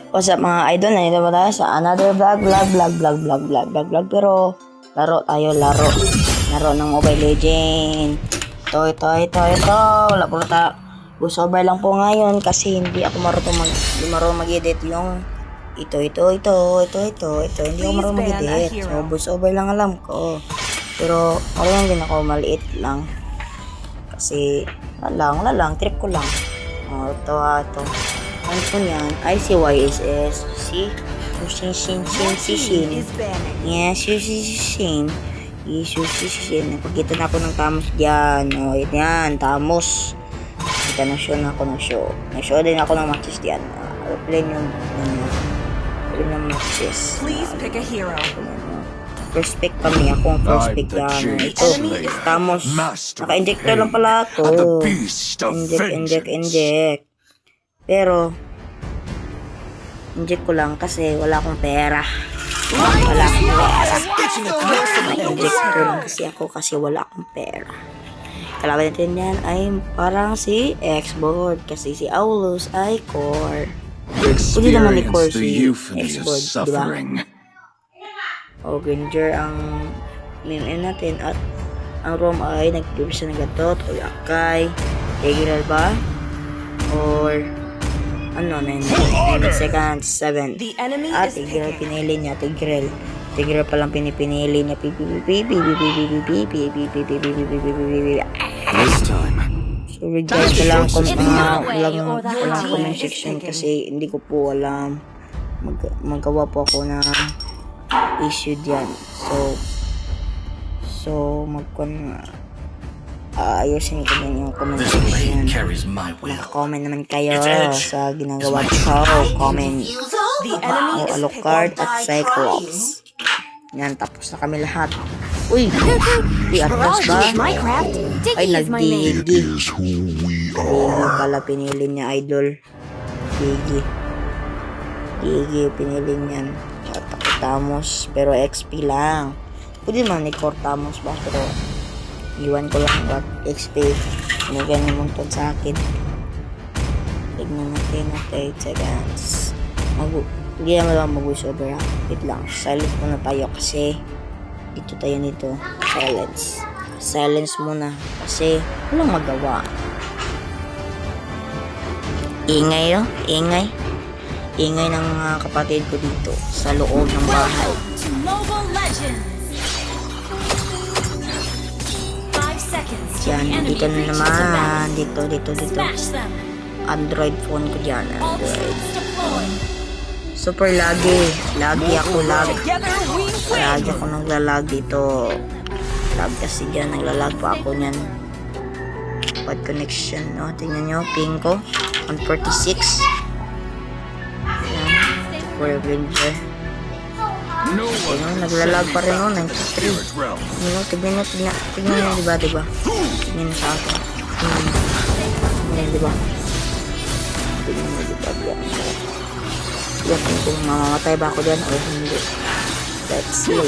What's up mga idol? Nandito ba tayo sa another vlog. Pero laro tayo, laro ng Mobile Legend. Ito. Wala po tayo. Voiceover lang po ngayon kasi hindi ako marunong mag-edit yung ito. Hindi ako marunong mag-edit. So voiceover lang alam ko. Pero marunong din ako, maliit lang. Kasi wala lang, trip ko lang. Ito. Ano po yan? Ay, si YSS. Si Shin. Yes, Shin. Napagkita na ako ng Tamos dyan. O, yan, Tamos. Kita na show na ako ng show. Na-show din ako ng matches dyan. Play ng matches. Please pick a hero. First pick kami. Ako ang first pick yan. Ito, Tamos. Naka-injector lang pala ito. Inject. Pero, inject ko lang kasi wala akong pera. Inject ko lang kasi wala akong pera. Kalaban natin yan ay parang si X-Board kasi si Aulus ay core. Hindi naman ni core si X-Board, diba? O, Granger ang main natin at ang ROM ay nag-preview na gatot o Akai. Tigreal ba? Or 9 seconds, 7. At Tigreal pinili niya, Tigreal palang pinipinili niya. So regard na lang kung walang comment section kasi hindi ko po alam. Magawa po ako ng issue diyan. So ayusin ko din yung comment section. Comment naman kayo sa ginagawa ko. Comment. Alucard at Cyclops. Yan, tapos na kami lahat. Uy! Di atlas ba? Ay, nagdigi. Digi pala pinili niya, idol. Digi pinili niyan. At Tamos, pero XP lang. Pwede naman ni Tamos ba? Pero iwan ko lang what XP. Nagyan yung muntod sa akin. Tignan natin at 8 seconds. Hindi naman mag-voiceover ha. Wait lang. Silence muna tayo kasi dito tayo nito. Silence muna kasi walang magawa. Ingay ng mga kapatid ko dito sa loob ng bahay. Yan, dito na naman. Dito. Android phone ko dyan. Android. Super lagi ako. Lagi ako naglalag dito. Lag kasi dyan. Naglalag pa ako nyan. Bad connection, no? Tingnan nyo. Ping ko. 146. Yan. Super Granger. Naglalag pa rin, no? 93. Tignan nyo, diba? Tignan nyo sa akin. Diba? Yan kung mamamatay ba ako dyan o hindi. Let's see.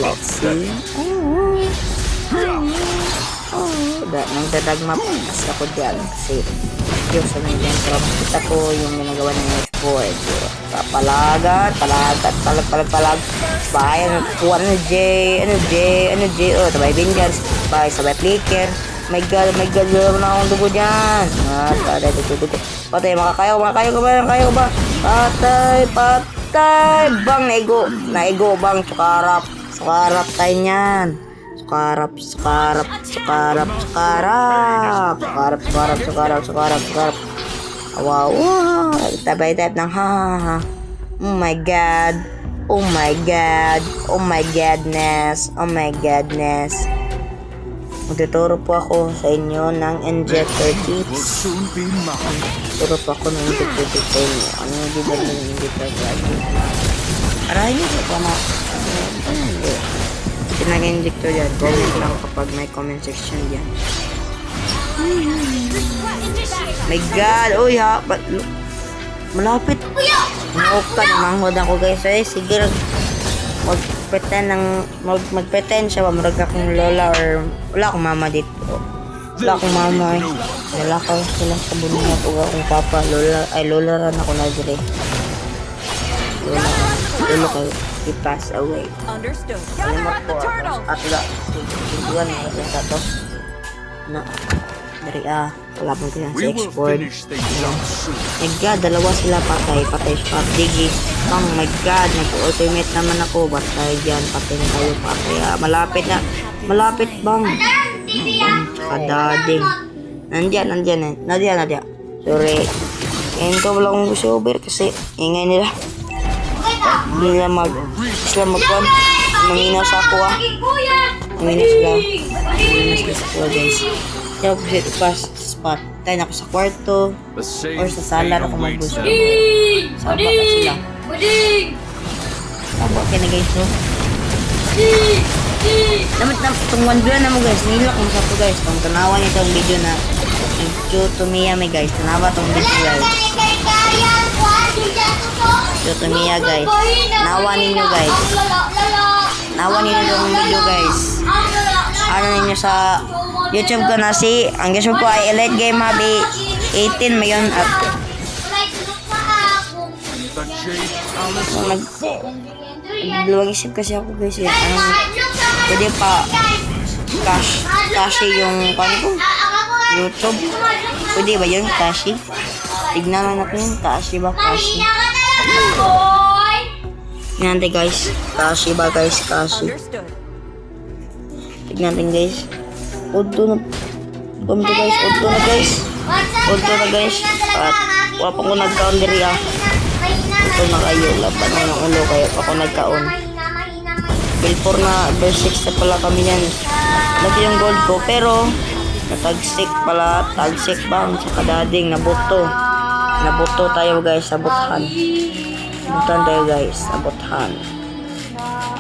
Nagdadagma kasi ako dyan kasi yung sa mga intro kita ko yung ginagawa ng X-Board. Palag bayan po ano J sabay Vengeance sabay Flicker. My god wala na akong dugo dyan. Patay, makakayo ka ba? Patay, bang, naigo, bang, sukarap tayo niyan. Sukarap. Wow, type ng ha. Oh my godness. Magtuturo po ako sa inyo ng injector tips. Turo po ako ng injector tips sa inyo. Ano yung bibig ng injector tips? Arahin nyo po na. Pinag-injector yan. Comment lang kapag may comment section dyan. My god! Uy ha! Malapit! Maukta naman. Huwag ako guys. Sige. Mag-pretend siya ba marag akong lola or wala akong mama dito. Wala akong mama eh. Wala ko sila sa bunungat o akong papa. Lola ran ako na dire. Lolo kayo. He passed away. Understood. Alimot Gather po the turtle. at la. Tujuan mga sa to. Na. Dari wala po ko yan We sa will export. finish things off soon. My God, dalawa sila patay sa Digi. Oh my God, nag-ultimate naman ako. Batay dyan, patay na tayo pa. Kaya malapit bang. Tsaka dading. Nandiyan eh. Nadia. Sorry. Ngayon ko wala akong gusto over kasi ingay nila. Hindi nila magkuhan. Manginaw sa ako Manginaw sila sa ako guys. Kaya ako kasi pas spot. Tayo na ako sa kwarto. The same Or sa sala fate ako awaits maggusto. them. Saba ka sila. Saba ka na guys, no? Namit na itong 1 billion na mo guys. Nilak mo sa to guys. Kung tanawan niyo itong video na Chutomiya may guys. Tanawa itong video guys. Chutomiya guys. Nawa ninyo guys. Nawa ninyo itong video guys. Ano ninyo sa YouTube ko na si ang gusto ko ay Elite Game Hobby 18 mayon at The Jade Palace dalawang isip kasi ako guys eh. Pwede pa cash yung kano ko YouTube. Pwede ba yun cash? Tignan lang natin yun. Cash ba? Cash. Tignan natin guys. Cash ba guys? Cash. Understood. Tignan natin guys. Udto na. Udto guys. Udto na guys. At wala pa ko nagkaon diri Udto na kayo. Laban na ng ulo kayo. Ako nagkaon. Bill 4 na verse 6 na pala kami yan. Lagi yung gold ko. Pero natagsik pala. Tagsik bang sa kadading. Nabuto tayo guys. Sabuthan tayo guys. Sabuthan.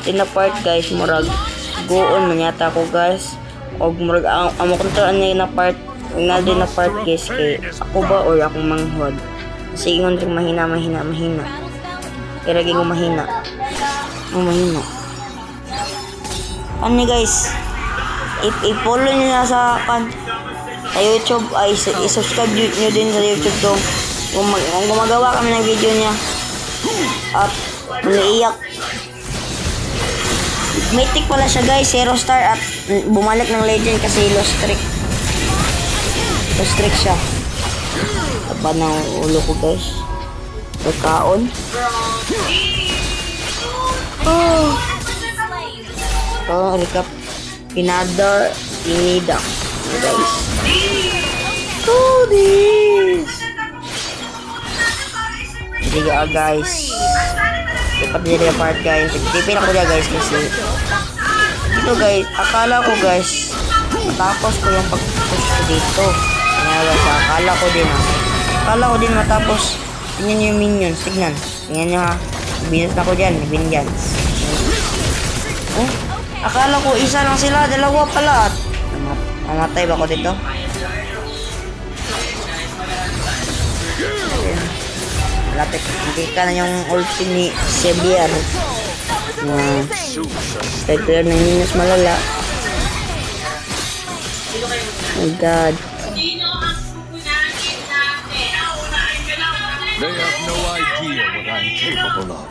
Tinapart guys. Murag goon manyata ko guys. Og murag amo kontraan niya na part na din na part guys kay ako ba or akong manghod kasi ingon rin mahina kaya lagi ko mahina ano guys i-follow nyo na sa YouTube ay i-subscribe nyo din sa YouTube to kung gumagawa kami ng video niya at umiiyak. Mythic pala siya guys, 0 star at bumalik ng legend kasi lost streak siya. Taba ng ulo ko guys. Nagkaon. Recap. Pinida guys. This. Sige guys. Dapat din yung part guys. Tipin ako na guys kasi dito guys, akala ko guys matapos ko yung pag-push ko dito. Kaya guys, akala ko din matapos. Tingnan nyo yung minions, tingnan nyo ha. Binas na ko dyan, oh, akala ko isa lang sila, dalawa pala. Namatay ba ko dito? Lapit, nakika na yung ulti ni Xavier na regular na minus malala. Oh my God. They have no idea what I'm capable of.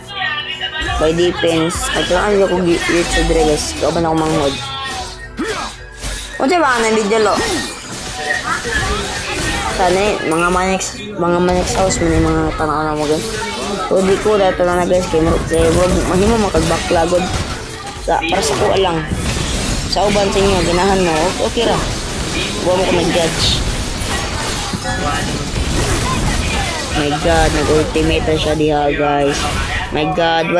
By defense, kailangan nyo kong YouTube guys. Kaban ako manghod. O diba ka ng video lo? Sana mga manix house mga tanaw na mo guys. O di ko dito na guys kay wag mahimo makag-backlog para sa kuha lang. Sa uban sa inyo ganahan mo okay ra. Huwag mo ko mag-judge. My God, nag-ultimate na siya diha guys. My God,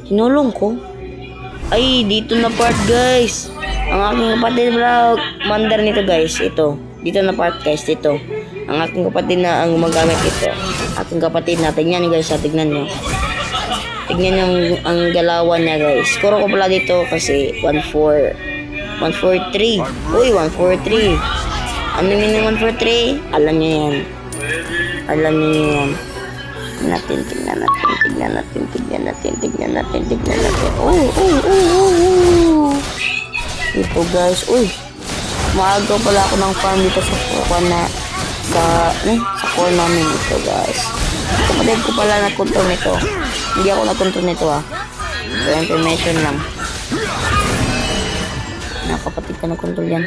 sinulong ko. Ay, dito na part guys. Ang aking kapatid bro, mandar nito guys, ito. Dito na part guys, dito. Ang aking kapatid na ang gumagamit ito. Aking kapatid na, tignan nyo guys, tignan nyo. Tignan nyo ang galawan niya guys. Skoro ko pala dito kasi 143. Uy, 143. Ano yun yung 143? Alam nyo yan. Tignan natin. Oh. Ito guys, uy. Maagaw pala ako ng farm dito sa core namin ito guys. Ito Kapatid ko pala nag-control nito. Hindi ako nag-control nito ah. So, information lang. Kapatid ko nag-control yan.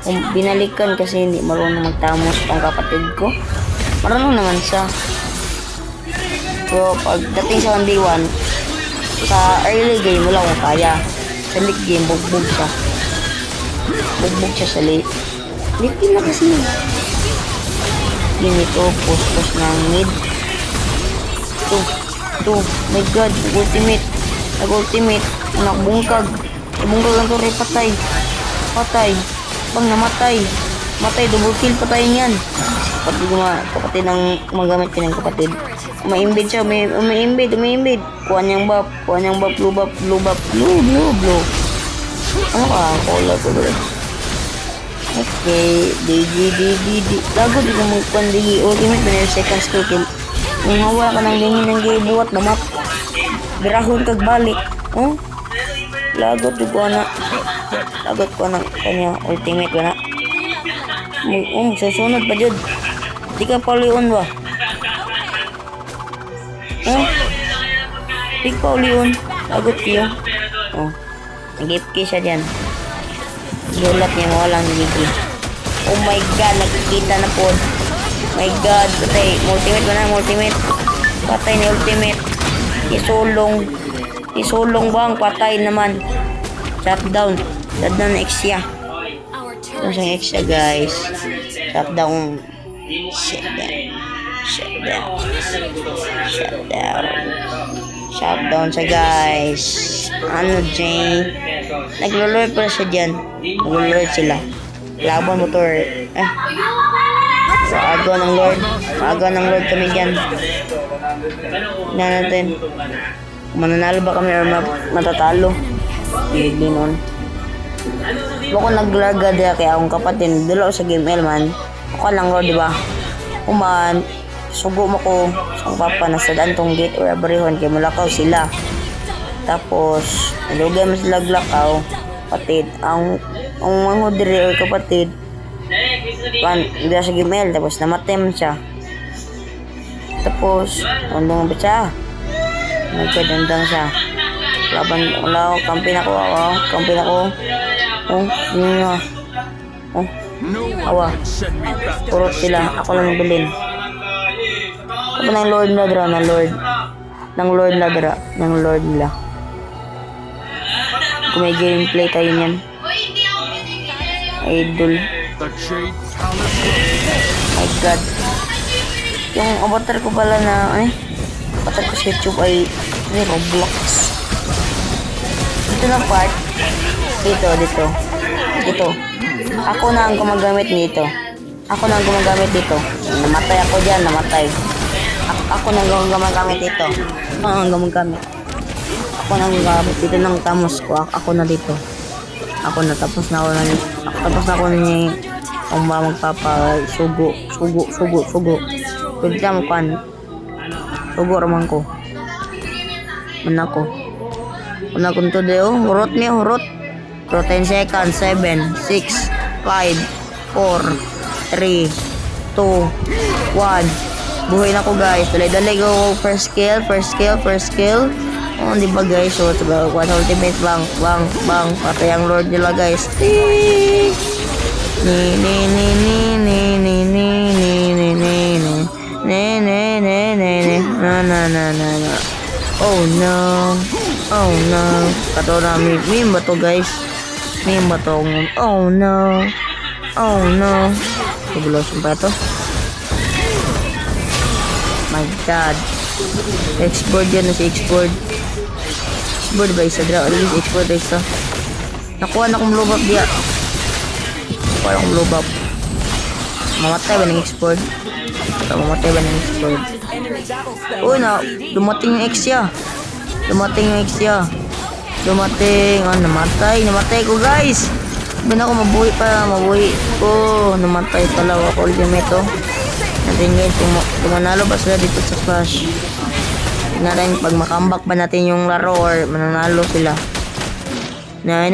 Kung binalikan kasi hindi marunong magtamos ang kapatid ko. Marunong naman siya. Pero pagdating sa 1v1, sa early game wala akong kaya. Sa late game, bugbog siya. Bugbog siya sa late. Late game na kasi. Game ito, post ng mid. Ito, my god, nag-ultimate. Nakbungkag. Nabungkag lang ito, patay. Bang namatay. Double kill, patayin yan. Kapatid ng magamit ko ng kapatid. Umaimbid siya, umaimbid. Kuha niyang buff, blue buff. Ano ka? Color ko bro. Okay, DG. Lago di ko magkuhan di ultimate na yung second skill kill. Nung hawa ka ng lingin ng gibuhat na map. Birahon kag balik. Oh? Lagot ko na kanya ultimate ko na. Susunod pa jud. Di ka paulion ba? Di ka paulion. Lagot kiyo. Oh. Nag-FK siya dyan. Gulat niya mo walang gigi. Oh my god, nakikita na po. My god, patay. Multimate. Patay na ultimate. Isulong bang patay naman. Shutdown Exia. Ito siyang Exia guys. Shutdown siya guys. Ano Jane? Naglo-lord pala siya dyan. Naglo-lord sila. Laban motor. Maaga ng lord kami dyan. Tignan natin. Mananalo ba kami or matatalo? Hindi nun. Ako naglarga diya kaya akong kapatid. Dilo sa game L man. Ako lang lord diba? Uman. Sugo mo ko. Ang papa nasa daan tong gate or abarihon kaya mulakaw sila. Tapos nalugay mo sila glakaw. Kapatid. Ang mga diri or kapatid. Hindi sa game L. Tapos namatem siya. Tapos andong ba siya? Nagkadandang siya. Wala ako. Kampi na ko. Awa. Purot sila. Ako lang bilin. Ako ng lord nila. Kung may gameplay tayo niyan. Idol. My god. Yung avatar ko pala na avatar ko sa YouTube ay Roblox. Ito na part. Ito. Ako na ang gumagamit dito. Namatay ako dyan, Ako na ang gumagamit dito. Ako na dito ng tamos ko. Ako na dito. Tapos na ako ni kung ba magpapasugo. Pwede ka magpan. Sugo raman ko. Una ko to deo. Hurot. 10 seconds. 7, 6, 5, 4, 3, 2, 1. Buhay na ko guys. Dali go. First kill. Oh, di ba guys? So, one ultimate bang. Patay ang lord nila guys. Oh no. Kato na meme ba to guys? Oh no. Tubulosin pa ito. My god. Export yan na si Export. Export ba isa? Export ba isa? Nakuha na akong blow up diya. Mamatay ba ng Export? Uy na, dumating yung Exia. Namatay ko guys. Sabi na ako mabuhi ko. Namatay pala ako ultimate to. Natin guys, kung manalo ba sila dito sa Clash. Tignan rin pag makambak ba natin yung laro or mananalo sila. No.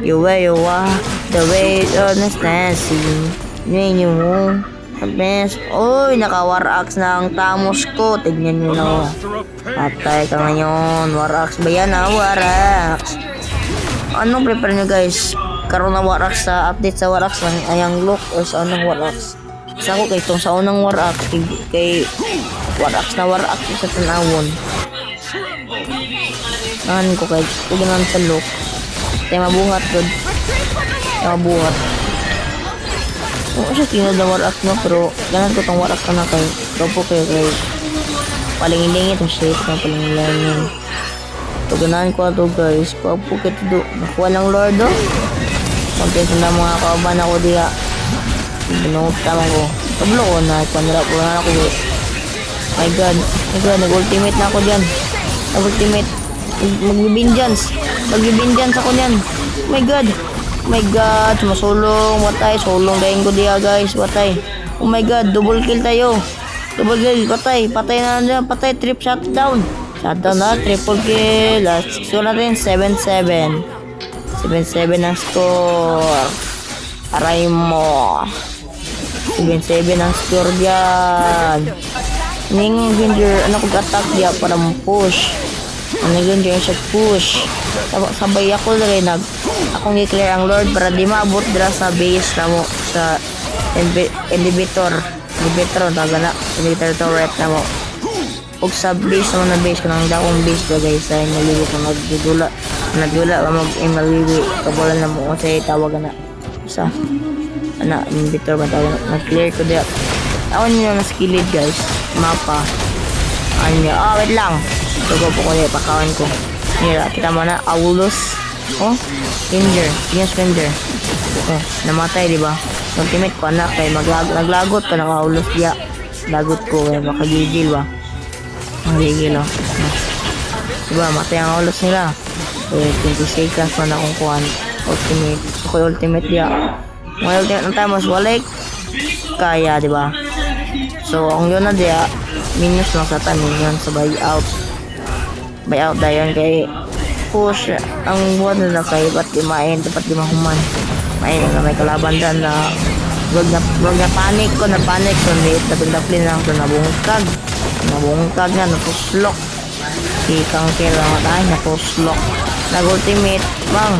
You where you are, the way on the dancing. Bes, uy, naka-war axe na ang tamos ko. Tignan nyo na. Master of pain. Patay ka ngayon. War axe ba yan ha? War axe. Anong prepare nyo guys? Karoon na war axe sa update sa war axe ng ayang look o sa unang war axe? Sa ako kay itong sa unang war axe kay war axe sa tanawon. Ano ko kay tuginan sa look. Tayo mabuhat good. Tayo mabuhat. Oo siya tinod na war axe no, pero ganan ko tong war axe na kay kapo kay palingin-lingin itong shape na palingin-lingin. Tugunan ko ito guys. Kapo kay ito nakuha ng lord oh. Content na mga kauban ako diya. Binutan ako. Tablo ko na ipanira ko na ako. My god, nag-ultimate na ako diyan. Nag-ultimate. Magbibinjans ako niyan. My god, sumasulong, watay, sulong dahin ko diya guys, watay. Oh my god, double kill tayo. Double kill, patay na dyan, patay, trip shutdown. Shutdown na, triple kill. Last score natin, 7-7. 7-7 ang score. Aray mo. 7-7 ang score dyan. Ning Ginger, ano kong attack diya para push. Ano Ginger siya push. Sabay ako rin akong i-clear ang Lord para di maabot dira sa base na mo sa elevator turret na mo ug sa base mo na base ko nang dakong base ko guys ay naliwi ko nagdula mag-imaliwi kabulan na mo kasi tawagan na sa elevator ba tawag nag-clear ko dira ako nyo na skilled guys mapa wait lang tugo po ko dira pakawan ko Mira, kita mo na, Aulus. Oh, Ranger. Yes, Ranger. Oh, namatay, di ba? Ultimate ko, anak, kay naglagot ka ng Aulus diya. Lagot ko, kaya makagigil ba? Makagigil, oh. Diba, matay ang Aulus nila. Eh, 20 seconds man akong kuhan. Ultimate. Ako ultimate diya. Mga ultimate ng time, mas walik. Kaya, di ba? So, ang yun na diya, minus lang sa time, yun sa buyout dayon kay push ang buwan na kay ba't di mahuman main na may kalaban dyan na wag na panic ko na may tapin lang ko nabungkag na napuslok ikang kira matay napuslok nag-ultimate bang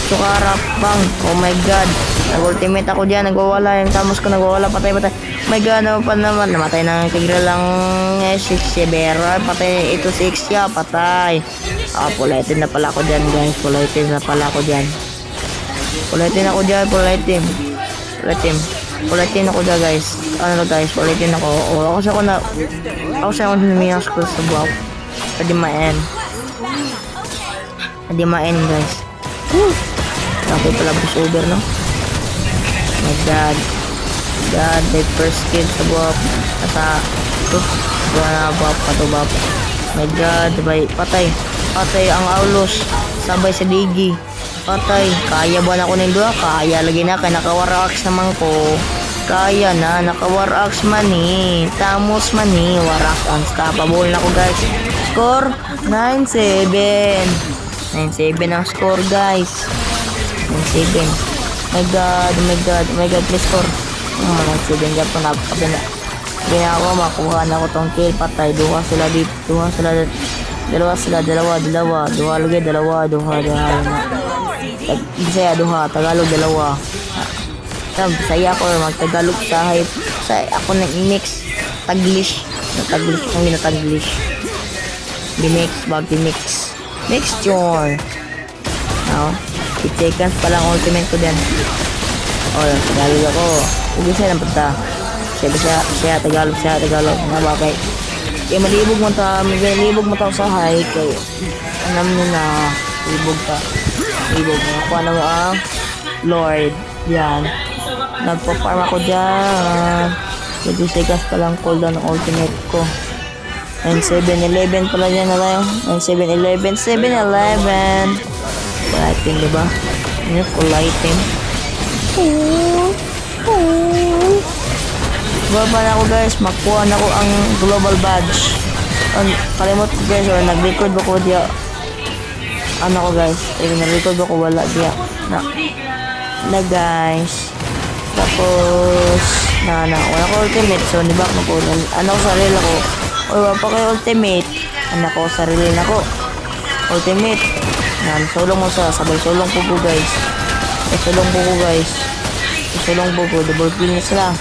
sukarap bang oh my god nag-ultimate ako dyan nagwawala yung tamos ko nagwawala patay my god ano pa naman namatay na tigra lang 6 Severa patay ito 6 ya patay pulitin na pala ako dyan guys pulitin ako dyan guys ano guys pulitin ako ako siya ako naminas ko sa buwaw pwede maen guys okay pala bus over no my god may first kill sa buwap nasa buwa na buwap patubap my god patay ang Aulus sabay sa digi patay kaya ba na ko ng dua kaya lagi na kaya naka-war axe naman ko kaya na naka-war axe man tamos man war axe unstoppable na ko guys score 9-7 ang score guys 9-7 my god please score 9-7 ka pa napakabina kaya ako makuha na ko tong kill patay duha sila dalawa Bisaya duha Tagalog dalawa Bisaya ako magtagalog sa ako nang mix Taglish ang ginataglish Bimix mixture 8 seconds pa lang ultimate ko din Tagalog ako Bisaya lang pagta siya Tagalog na bakay kaya malibog mo sa high kaya alam nyo na libog ako ano mo ang Lord yan nagpa-farm ako dyan 20 seconds pa lang cooldown ng ultimate ko 9-7-11 pala dyan na tayo 9-7-11 full item diba yun full item Baba na ako guys, makuha na ko ang global badge. Kalimot ko guys, nag-record ako diya. Ano ko guys, nag-record ako wala diya. Na guys. Tapos Tapos, wala ko ultimate. So, di ba ako po, ano ko sarili ko. O, wala pa kayo ultimate. Anak ko, sarili na ko. Ultimate. Sulong mo sabay sulong po ko guys. Sulong po ko guys. Sulong po ko, double kill na sila.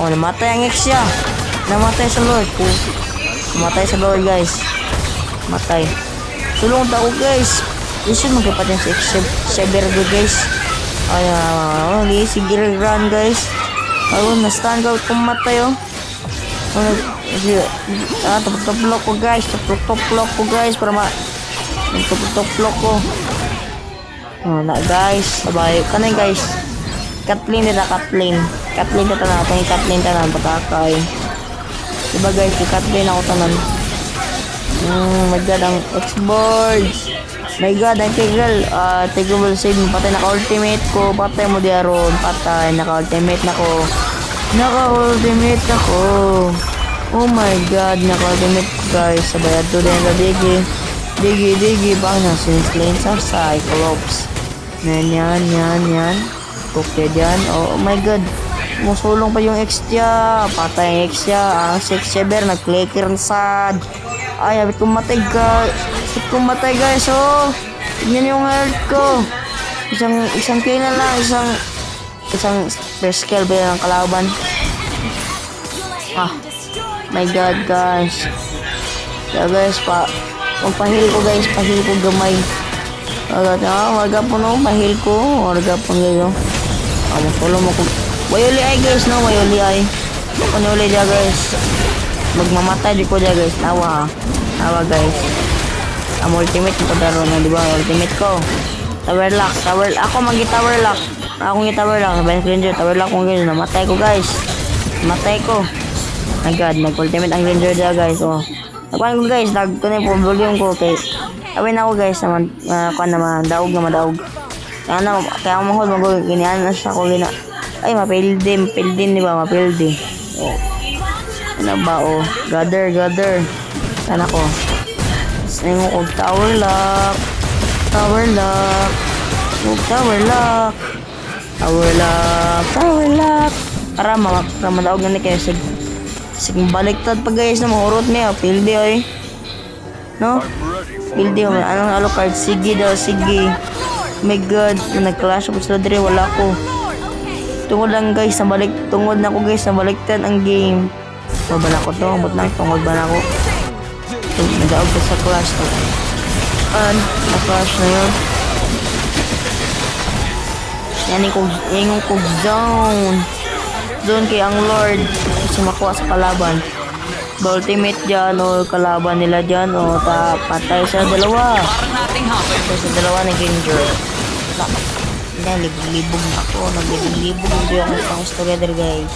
O, namatay ang ex siya. Namatay sa Lord po. Namatay sa Lord guys. Matay. Sulong ako guys. Isun magkapatin sa ex Severgo guys. Ay, sige run guys. Ayun, na-stand out kung matay oh. Tuplok ko guys. Tuplok ko guys para tuplok ko. Na guys, sabay kanay guys. Kathleen na Kathleen. Kathleen na natin, Kathleen tanan patakay. Diba guys, si Kathleen ako tanan. My god, ang X-board. My god, ang Tigreal. Tigreal save mo. Patay naka-ultimate ko. Patay mo diaron. Patay, naka-ultimate na ko. Naka-ultimate na ko. Oh my god, naka-ultimate guys. Sabayad to din na Digi. Digi. Bang na sinslain sa Cyclops. Yan. Okay dyan. Oh my god. Musulong pa yung X niya. Patay ang X niya. Ang 6-7 nag-clicker sad. Ay, habit kong matay guys. Oh, tignan yung health ko. Isang kill na lang. Isang first kill ba ng kalaban. My god guys. Yeah guys, magpahil ko guys. Pahil ko gamay. Warga po no. Pahil ko. Warga po ngayon. Musulong mo ko. Wayuli ay guys no. Wayuli ay. Panuli dia guys. Magmamatay di ko dia guys. Tawa guys. Ang ultimate ko daro na di ba? Ultimate ko. Tower lock. Ako tower lock. Sabay ranger tower lock ko guys. Namatay ko guys. Namatay ko. My god, nag-ultimate ang ranger dia guys. Oh. Nakuha ko guys. Nagtunay po volume ko kay. Awin ako guys naman kuan naman daog. Kaya mahol ganyan na siya ko gina. Ay mapildim di ba? Mapildi. Oh. Ano ba oh? Gather. Sana ko. Sayin mo kong tower lock. Para madaog na ni kayo. Sige baliktad pa guys na mahurot niya. Pildi ay. No? Pildi ako. Anong alocard? Sige daw. Oh my god. Nag-clash ako sila dire. Wala ko. Tungod na ako guys. Nabaliktad ang game. Ba na ko to? Ba't lang tungod ba na ako? Nadaog ko sa clash to. Na-clash na yun. Yan yung kog zone. Zone kay ang Lord. Kasi makuha sa kalaban. Ultimate dyan o kalaban nila dyan o patay sa dalawa. Patay sa dalawa na Ginger. Naglibog na ako. Hindi ako pang together guys.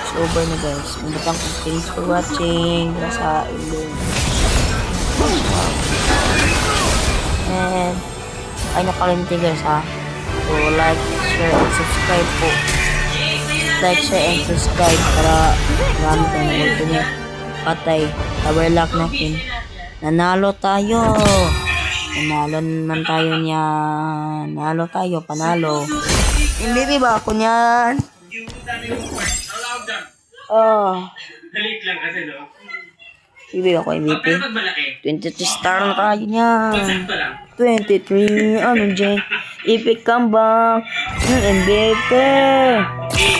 It's over na guys. Mabatang kong thanks for watching. Nasa ilong. And ay nakalimti guys ha. So like, share, and subscribe po. Like, share, and subscribe para marami tayo na ultimate. Patay. Tower lock natin. Nanalo tayo. Panalo naman tayo niyan. Panalo. Hindi ba ako niyan? Dalit lang kasi, no? Hindi ako MVP. 23 star na tayo niyan. Sakto lang. 23. Ano dyan? Epic comeback. MVP.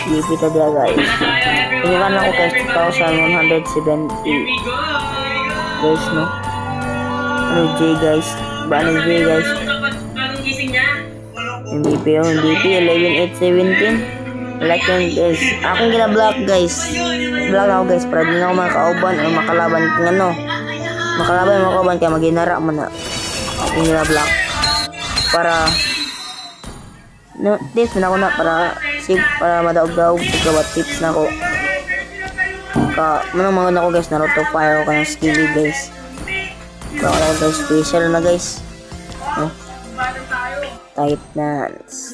MVP tayo guys. Iniwan ako kay 2,170. Guys, no? Ano J guys? Ano J guys? Bagong gising niya? MVP yun. MVP 11,817. Like yun guys. Akong gina-block guys. Block ako guys. Para din ako makauban o makalaban kung ano. Makauban kaya maginara mo na. Akong gina-block. Para no, tips na ako na para safe, para madaog-daog. Ikaw tips na ako. Manong ako guys. Naruto fire ako kanyang skilly guys. Kaya ako guys. Special na guys.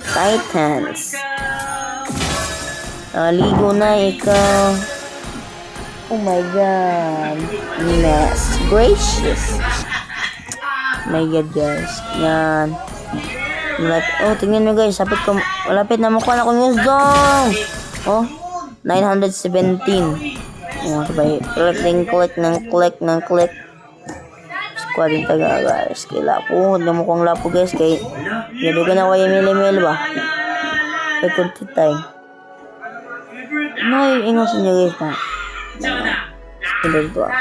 Titans. Ligo na ikaw. Oh my god. Yes. Gracious. My god guys. Yan. Tingnan nyo guys. Malapit na mukha na akong news dong. Oh, 917. Oh, sabay, click ng click. Squad yung taga, guys. Kay Lapo, namukhang Lapo, guys. Kay, gadugan ako yung milimil ba? Kay kunti time. No, ingos niyo, guys, na. Hindi dito, ah.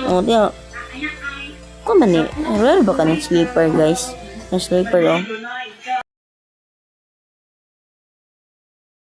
Oh, tiyo. Kung man eh, rare ba ka ng sleeper, guys? Yung sleeper, oh.